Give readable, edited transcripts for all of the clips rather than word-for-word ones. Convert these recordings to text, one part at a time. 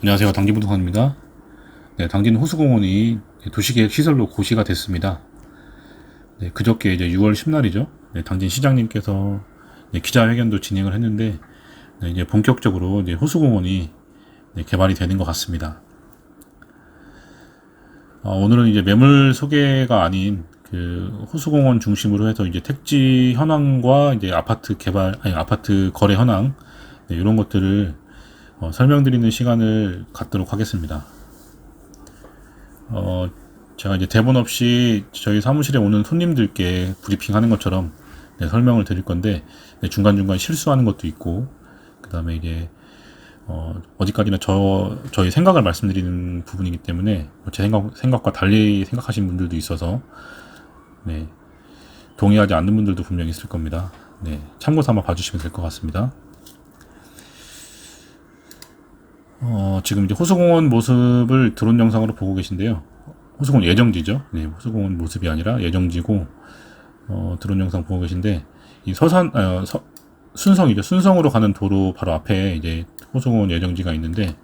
안녕하세요. 당진부동산입니다. 네, 당진 호수공원이 도시계획 시설로 고시가 됐습니다. 네, 그저께 이제 6월 10날이죠. 네, 당진 시장님께서 기자회견도 진행을 했는데, 네, 이제 본격적으로 이제 호수공원이 개발이 되는 것 같습니다. 오늘은 이제 매물 소개가 아닌 그 호수공원 중심으로 해서 이제 택지 현황과 이제 아파트 개발, 아니 아파트 거래 현황, 네, 이런 것들을 설명드리는 시간을 갖도록 하겠습니다. 제가 이제 대본 없이 저희 사무실에 오는 손님들께 브리핑 하는 것처럼 설명을 드릴 건데, 중간중간 실수하는 것도 있고, 그 다음에 이제, 어디까지나 저희 생각을 말씀드리는 부분이기 때문에, 제 생각과 달리 생각하신 분들도 있어서, 네, 동의하지 않는 분들도 분명히 있을 겁니다. 네, 참고 삼아 봐주시면 될 것 같습니다. 지금 이제 호수공원 모습을 드론 영상으로 보고 계신데요. 호수공원 예정지죠. 네, 호수공원 모습이 아니라 예정지고, 드론 영상 보고 계신데, 이 순성이죠. 순성으로 가는 도로 바로 앞에 이제 호수공원 예정지가 있는데,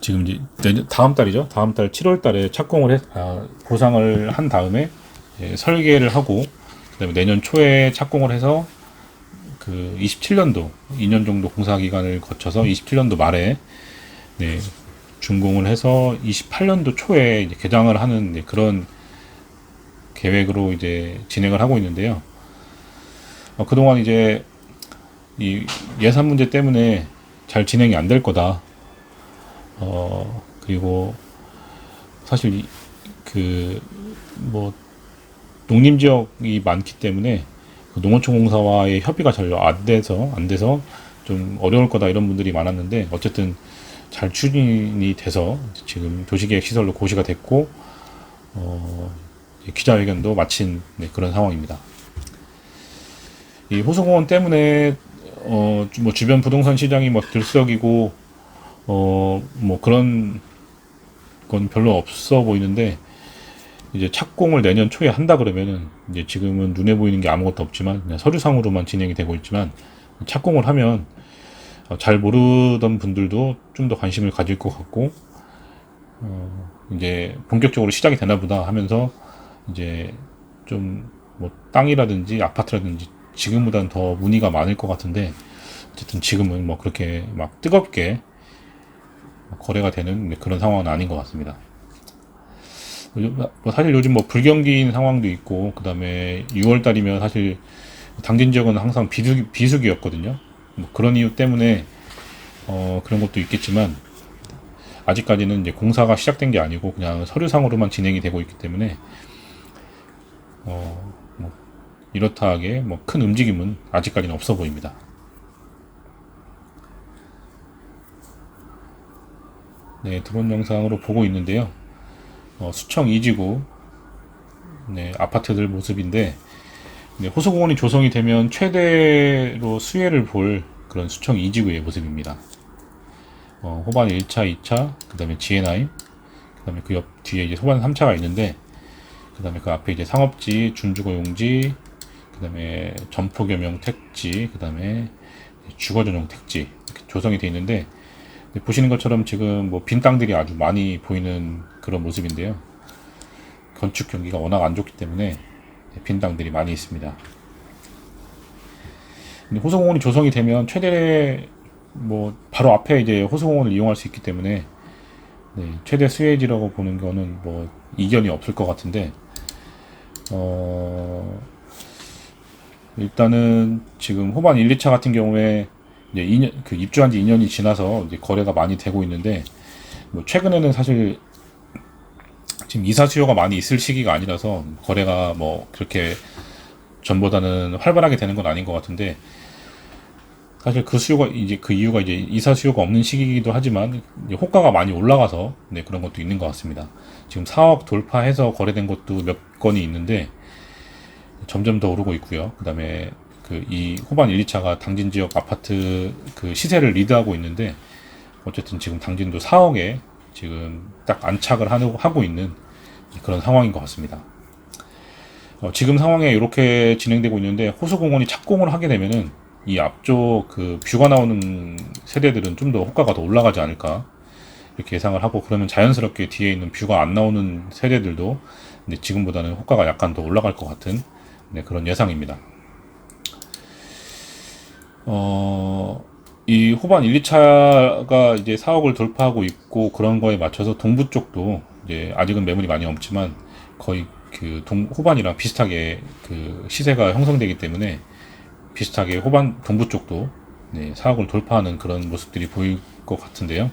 지금 이제 다음 달이죠. 다음 달 7월 달에 보상을 한 다음에 설계를 하고, 그다음에 내년 초에 착공을 해서 그 27년도 2년 정도 공사 기간을 거쳐서 27년도 말에 네, 준공을 해서 28년도 초에 이제 개장을 하는 그런 계획으로 이제 진행을 하고 있는데요. 그동안 이제 이 예산 문제 때문에 잘 진행이 안 될 거다. 그리고 사실 그 뭐 농림 지역이 많기 때문에 그 농어촌 공사와의 협의가 잘 안 돼서 좀 어려울 거다 이런 분들이 많았는데, 어쨌든 잘 추진이 돼서 지금 도시계획 시설로 고시가 됐고, 기자회견도 마친 그런 상황입니다. 이 호수공원 때문에 뭐 주변 부동산 시장이 뭐 들썩이고 뭐 그런 건 별로 없어 보이는데, 이제 착공을 내년 초에 한다 그러면은 이제 지금은 눈에 보이는 게 아무것도 없지만 그냥 서류상으로만 진행이 되고 있지만, 착공을 하면 잘 모르던 분들도 좀 더 관심을 가질 것 같고, 이제 본격적으로 시작이 되나 보다 하면서 이제 좀 뭐 땅이라든지 아파트라든지 지금보다는 더 문의가 많을 것 같은데, 어쨌든 지금은 뭐 그렇게 막 뜨겁게 거래가 되는 그런 상황은 아닌 것 같습니다. 사실 요즘 뭐 불경기인 상황도 있고, 그 다음에 6월 달이면 사실 당진 지역은 항상 비수기였거든요. 뭐 그런 이유 때문에 그런 것도 있겠지만, 아직까지는 이제 공사가 시작된 게 아니고 그냥 서류상으로만 진행이 되고 있기 때문에 뭐 이렇다 하게 뭐 큰 움직임은 아직까지는 없어 보입니다. 네, 드론 영상으로 보고 있는데요. 수청 2지구 아파트들 모습인데, 호수공원이 조성이 되면 최대로 수혜를 볼 그런 수청 2지구의 모습입니다. 호반 1차, 2차, 그 다음에 지혜나임, 그 다음에 그 옆 뒤에 이제 호반 3차가 있는데, 그 다음에 그 앞에 이제 상업지, 준주거용지, 그 다음에 점포겸용 택지, 그 다음에 주거전용 택지 이렇게 조성이 되어 있는데, 보시는 것처럼 지금 뭐 빈 땅들이 아주 많이 보이는 그런 모습인데요. 건축 경기가 워낙 안 좋기 때문에 빈 땅들이 많이 있습니다. 근데 호수공원이 조성이 되면 최대 뭐 바로 앞에 이제 호수공원을 이용할 수 있기 때문에 최대 수혜지라고 보는 거는 뭐 이견이 없을 것 같은데, 일단은 지금 호반 1, 2차 같은 경우에 이제 2년, 그 입주한 지 2년이 지나서 이제 거래가 많이 되고 있는데, 뭐 최근에는 사실 지금 이사 수요가 많이 있을 시기가 아니라서 거래가 뭐 그렇게 전보다는 활발하게 되는 건 아닌 것 같은데, 사실 그 이유가 이제 이사 수요가 없는 시기이기도 하지만 호가가 많이 올라가서 그런 것도 있는 것 같습니다. 지금 4억 돌파해서 거래된 것도 몇 건이 있는데 점점 더 오르고 있고요. 그 다음에 이 호반 1, 2차가 당진 지역 아파트 그 시세를 리드하고 있는데, 어쨌든 지금 당진도 4억에 지금 딱 안착을 하고 있는 그런 상황인 것 같습니다. 지금 상황에 이렇게 진행되고 있는데, 호수공원이 착공을 하게 되면은 이 앞쪽 그 뷰가 나오는 세대들은 좀 더 호가가 더 올라가지 않을까 이렇게 예상을 하고, 그러면 자연스럽게 뒤에 있는 뷰가 안 나오는 세대들도 근데 지금보다는 호가가 약간 더 올라갈 것 같은 그런 예상입니다. 이 후반 1, 2차가 이제 4억을 돌파하고 있고, 그런 거에 맞춰서 동부 쪽도 이제 아직은 매물이 많이 없지만 거의 그 후반이랑 비슷하게 그 시세가 형성되기 때문에 비슷하게 후반 동부 쪽도 4억을 돌파하는 그런 모습들이 보일 것 같은데요.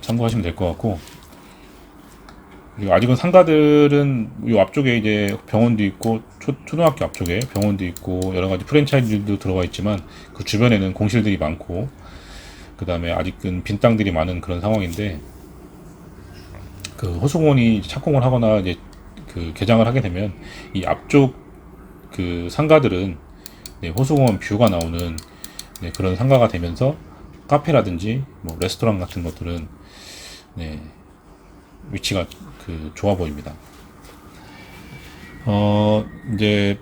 참고하시면 될 것 같고, 그리고 아직은 상가들은 이 앞쪽에 이제 병원도 있고 초등학교 앞쪽에 병원도 있고 여러 가지 프랜차이즈도 들어가 있지만 그 주변에는 공실들이 많고, 그 다음에 아직은 빈 땅들이 많은 그런 상황인데, 그 호수공원이 착공을 하거나 이제 그 개장을 하게 되면 이 앞쪽 그 상가들은 호수공원 뷰가 나오는 그런 상가가 되면서 카페라든지 뭐 레스토랑 같은 것들은 위치가 그 좋아 보입니다. 이제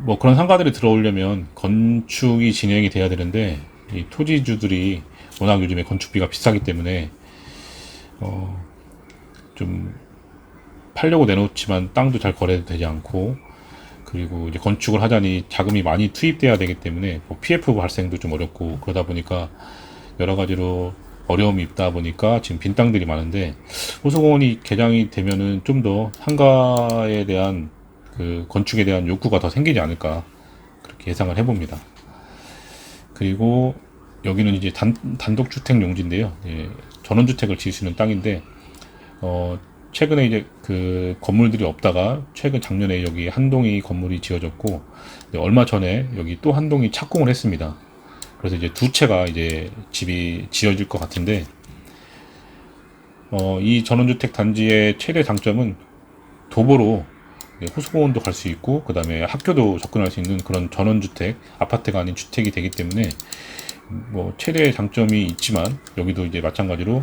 뭐 그런 상가들이 들어오려면 건축이 진행이 돼야 되는데, 이 토지주들이 워낙 요즘에 건축비가 비싸기 때문에 좀 팔려고 내놓지만 땅도 잘 거래되지 않고, 그리고 이제 건축을 하자니 자금이 많이 투입돼야 되기 때문에 뭐 PF 발생도 좀 어렵고, 그러다 보니까 여러 가지로 어려움이 있다 보니까 지금 빈 땅들이 많은데, 호수공원이 개장이 되면은 좀 더 상가에 대한 그 건축에 대한 욕구가 더 생기지 않을까 그렇게 예상을 해봅니다. 그리고 여기는 이제 단독주택 용지인데요. 전원주택을 지을 수 있는 땅인데, 최근에 이제 그 건물들이 없다가 최근 작년에 여기 한 동이 건물이 지어졌고, 얼마 전에 여기 또 한 동이 착공을 했습니다. 그래서 이제 두 채가 이제 집이 지어질 것 같은데, 이 전원주택 단지의 최대 장점은 도보로 호수공원도 갈 수 있고, 그 다음에 학교도 접근할 수 있는 그런 전원주택, 아파트가 아닌 주택이 되기 때문에 뭐 최대의 장점이 있지만, 여기도 이제 마찬가지로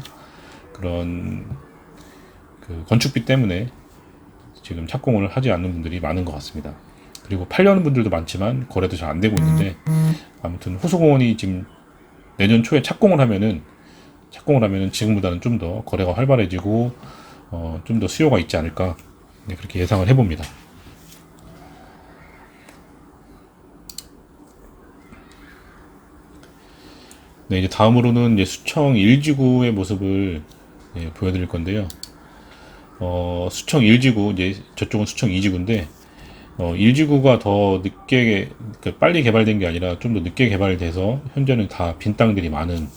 그런 그 건축비 때문에 지금 착공을 하지 않는 분들이 많은 것 같습니다. 그리고 팔려는 분들도 많지만 거래도 잘 안 되고 있는데, 아무튼 호수공원이 지금 내년 초에 착공을 하면은 지금보다는 좀 더 거래가 활발해지고 좀 더 수요가 있지 않을까 그렇게 예상을 해봅니다. 이제 다음으로는 이제 수청 1지구의 모습을 보여드릴 건데요. 수청 1지구, 이제 저쪽은 수청 2지구인데, 1지구가 더 늦게, 그러니까 빨리 개발된 게 아니라 좀 더 늦게 개발돼서 현재는 다 빈 땅들이 많은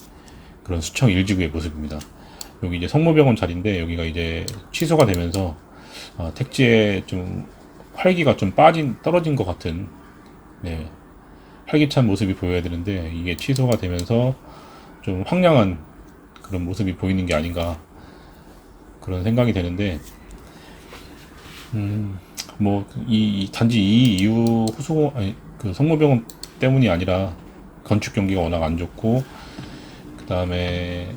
그런 수청 1지구의 모습입니다. 여기 이제 성모병원 자리인데, 여기가 이제 취소가 되면서 택지에 좀 활기가 좀 떨어진 것 같은 활기찬 모습이 보여야 되는데, 이게 취소가 되면서 좀 황량한 그런 모습이 보이는 게 아닌가 그런 생각이 되는데, 뭐 이 단지 이 이후 그 성모병원 때문이 아니라 건축 경기가 워낙 안 좋고, 그 다음에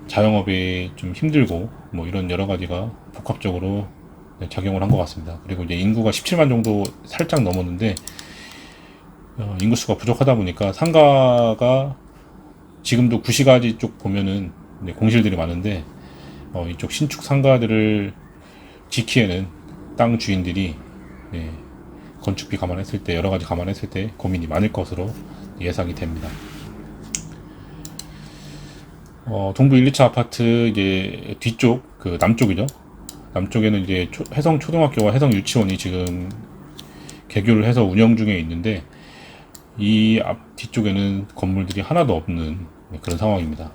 자영업이 좀 힘들고, 뭐 이런 여러 가지가 복합적으로 작용을 한 것 같습니다. 그리고 이제 인구가 17만 정도 살짝 넘었는데, 인구수가 부족하다 보니까 상가가 지금도 구시가지 쪽 보면은 공실들이 많은데, 이쪽 신축 상가들을 짓기에는 땅 주인들이 건축비 감안했을 때, 여러 가지 감안했을 때 고민이 많을 것으로 예상이 됩니다. 동부 1, 2차 아파트 이제 뒤쪽, 그 남쪽이죠. 남쪽에는 이제 해성 초등학교와 해성 유치원이 지금 개교를 해서 운영 중에 있는데, 이 뒤쪽에는 건물들이 하나도 없는 그런 상황입니다.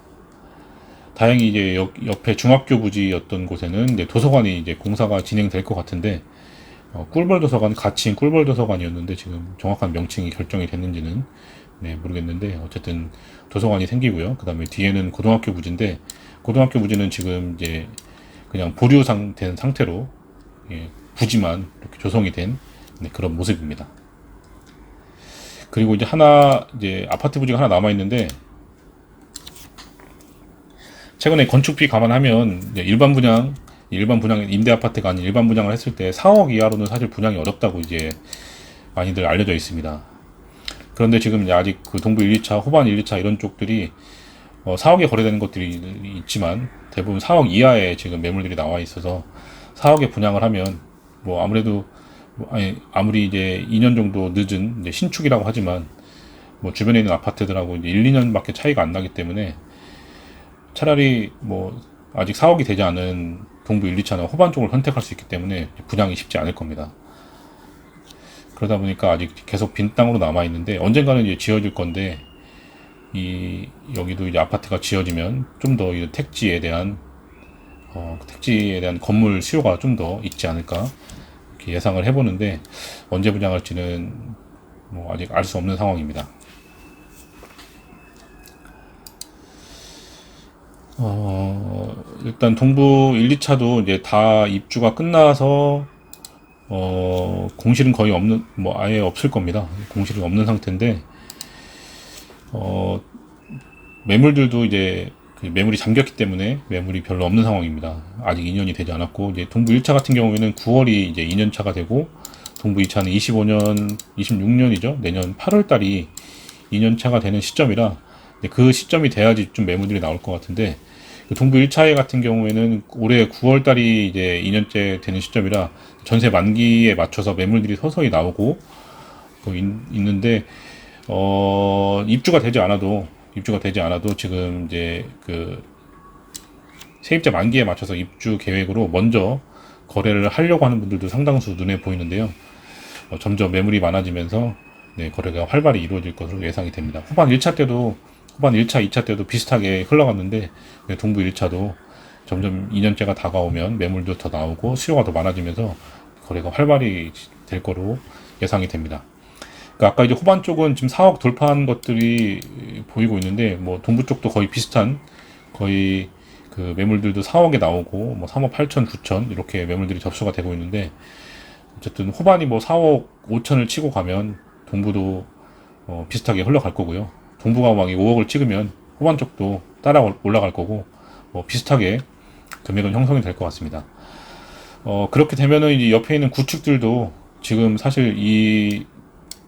다행히 이제 옆에 중학교 부지였던 곳에는 이제 도서관이 이제 공사가 진행될 것 같은데, 꿀벌 도서관, 가치인 꿀벌 도서관이었는데 지금 정확한 명칭이 결정이 됐는지는 모르겠는데, 어쨌든 도서관이 생기고요. 그 다음에 뒤에는 고등학교 부지인데, 고등학교 부지는 지금 이제 그냥 보류된 상태로 부지만 이렇게 조성이 된 그런 모습입니다. 그리고 이제 아파트 부지가 하나 남아 있는데, 최근에 건축비 감안하면 일반 분양 임대 아파트가 아닌 일반 분양을 했을 때 4억 이하로는 사실 분양이 어렵다고 이제 많이들 알려져 있습니다. 그런데 지금 이제 아직 그 동부 1, 2차, 호반 1, 2차 이런 쪽들이 4억에 거래되는 것들이 있지만 대부분 4억 이하의 지금 매물들이 나와 있어서 4억에 분양을 하면 뭐 아무래도 아무리 이제 2년 정도 늦은 이제 신축이라고 하지만 뭐 주변에 있는 아파트들하고 이제 1, 2년밖에 차이가 안 나기 때문에 차라리 뭐 아직 4억이 되지 않은 동부 1, 2차나 호반 쪽을 선택할 수 있기 때문에 분양이 쉽지 않을 겁니다. 그러다 보니까 아직 계속 빈 땅으로 남아 있는데 언젠가는 이제 지어질 건데 여기도 이제 아파트가 지어지면 좀 더 택지에 대한 건물 수요가 좀 더 있지 않을까 이렇게 예상을 해보는데 언제 분양할지는 뭐 아직 알 수 없는 상황입니다. 일단 동부 1, 2차도 이제 다 입주가 끝나서 공실은 거의 없는, 뭐 아예 없을 겁니다. 공실이 없는 상태인데 매물들도 이제 그 매물이 잠겼기 때문에 매물이 별로 없는 상황입니다. 아직 2년이 되지 않았고 이제 동부 1차 같은 경우에는 9월이 이제 2년 차가 되고 동부 2차는 25년, 26년이죠. 내년 8월 달이 2년 차가 되는 시점이라 그 시점이 돼야지 좀 매물들이 나올 것 같은데 동부 1차에 같은 경우에는 올해 9월 달이 이제 2년째 되는 시점이라 전세 만기에 맞춰서 매물들이 서서히 나오고 있는데 입주가 되지 않아도 지금 이제 그 세입자 만기에 맞춰서 입주 계획으로 먼저 거래를 하려고 하는 분들도 상당수 눈에 보이는데요. 점점 매물이 많아지면서 거래가 활발히 이루어질 것으로 예상이 됩니다. 후반 1차, 2차 때도 비슷하게 흘러갔는데 동부 1차도 점점 2년째가 다가오면 매물도 더 나오고 수요가 더 많아지면서 거래가 활발히 될 거로 예상이 됩니다. 그러니까 아까 이제 호반 쪽은 지금 4억 돌파한 것들이 보이고 있는데 뭐 동부 쪽도 거의 비슷한 거의 그 매물들도 4억에 나오고 뭐 3억 8천, 9천 이렇게 매물들이 접수가 되고 있는데 어쨌든 호반이 뭐 4억 5천을 치고 가면 동부도 비슷하게 흘러갈 거고요. 동부가 막 5억을 찍으면 호반 쪽도 따라 올라갈 거고 뭐 비슷하게 금액은 형성이 될 것 같습니다. 그렇게 되면은 이제 옆에 있는 구축들도 지금 사실 이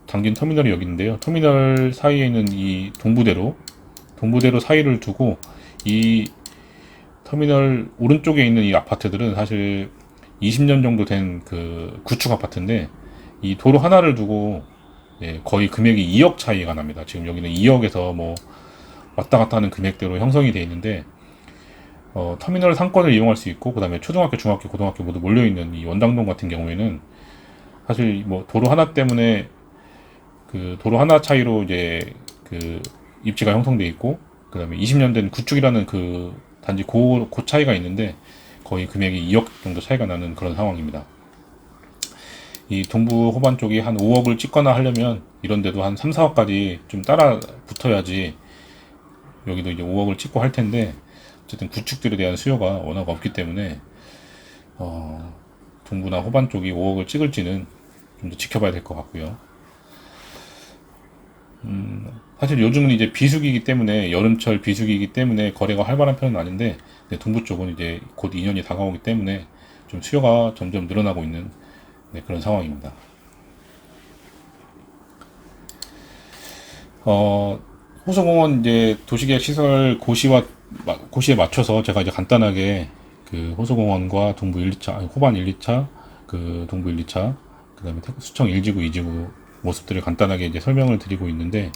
당진 터미널이 여기 있는데요. 터미널 사이에 있는 이 동부대로 사이를 두고 이 터미널 오른쪽에 있는 이 아파트들은 사실 20년 정도 된 그 구축 아파트인데 이 도로 하나를 두고 거의 금액이 2억 차이가 납니다. 지금 여기는 2억에서 뭐 왔다 갔다 하는 금액대로 형성이 되어 있는데 터미널 상권을 이용할 수 있고 그 다음에 초등학교, 중학교, 고등학교 모두 몰려있는 이 원당동 같은 경우에는 사실 뭐 도로 하나 때문에 그 도로 하나 차이로 이제 그 입지가 형성돼 있고 그 다음에 20년 된 구축이라는 그 단지 그 차이가 있는데 거의 금액이 2억 정도 차이가 나는 그런 상황입니다. 이 동부 호반 쪽이 한 5억을 찍거나 하려면 이런데도 한 3, 4억까지 좀 따라 붙어야지 여기도 이제 5억을 찍고 할 텐데 어쨌든 구축들에 대한 수요가 워낙 없기 때문에 동부나 호반 쪽이 5억을 찍을지는 좀 더 지켜봐야 될 것 같고요. 사실 요즘은 이제 비수기이기 때문에 여름철 비수기이기 때문에 거래가 활발한 편은 아닌데 동부 쪽은 이제 곧 2년이 다가오기 때문에 좀 수요가 점점 늘어나고 있는 그런 상황입니다. 호수공원 이제 도시계획 시설 고시에 맞춰서 제가 이제 간단하게 그 호수공원과 동부 1, 2차, 호반 1, 2차, 그 동부 1, 2차, 그 다음에 수청 1지구, 2지구 모습들을 간단하게 이제 설명을 드리고 있는데,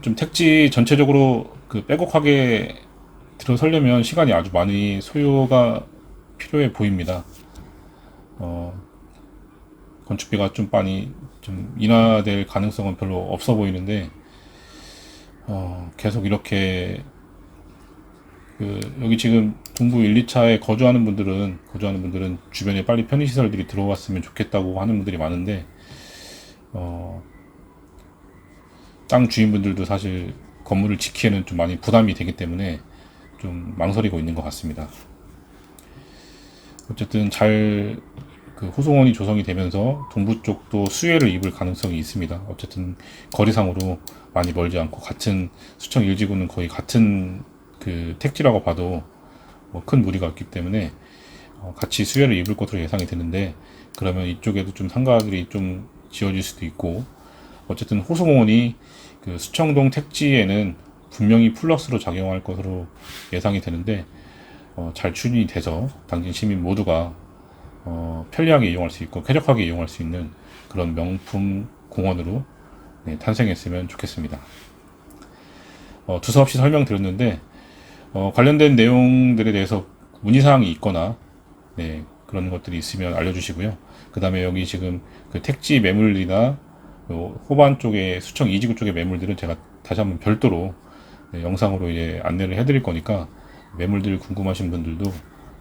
좀 택지 전체적으로 그 빼곡하게 들어서려면 시간이 아주 많이 소요가 필요해 보입니다. 건축비가 좀 많이 좀 인하될 가능성은 별로 없어 보이는데, 계속 이렇게 여기 지금 동부 1, 2차에 거주하는 분들은 주변에 빨리 편의시설들이 들어왔으면 좋겠다고 하는 분들이 많은데, 땅 주인분들도 사실 건물을 지키기에는 좀 많이 부담이 되기 때문에 좀 망설이고 있는 것 같습니다. 어쨌든 그 호수공원이 조성이 되면서 동부 쪽도 수혜를 입을 가능성이 있습니다. 어쨌든 거리상으로 많이 멀지 않고 같은 수청 1지구는 거의 같은 그 택지라고 봐도 뭐 큰 무리가 없기 때문에 같이 수혜를 입을 것으로 예상이 되는데, 그러면 이쪽에도 좀 상가들이 좀 지어질 수도 있고, 어쨌든 호수공원이 그 수청동 택지에는 분명히 플러스로 작용할 것으로 예상이 되는데, 잘 추진이 돼서 당진 시민 모두가 편리하게 이용할 수 있고 쾌적하게 이용할 수 있는 그런 명품 공원으로 네, 탄생했으면 좋겠습니다. 두서없이 설명드렸는데 관련된 내용들에 대해서 문의사항이 있거나 네, 그런 것들이 있으면 알려주시고요. 그 다음에 여기 지금 그 택지 매물이나 호반 쪽에 수청 이지구 쪽의 매물들은 제가 다시 한번 별도로 네, 영상으로 이제 안내를 해드릴 거니까 매물들 궁금하신 분들도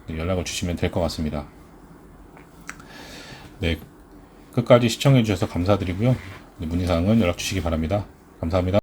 네, 연락을 주시면 될 것 같습니다. 네, 끝까지 시청해 주셔서 감사드리고요. 네, 문의사항은 연락 주시기 바랍니다. 감사합니다.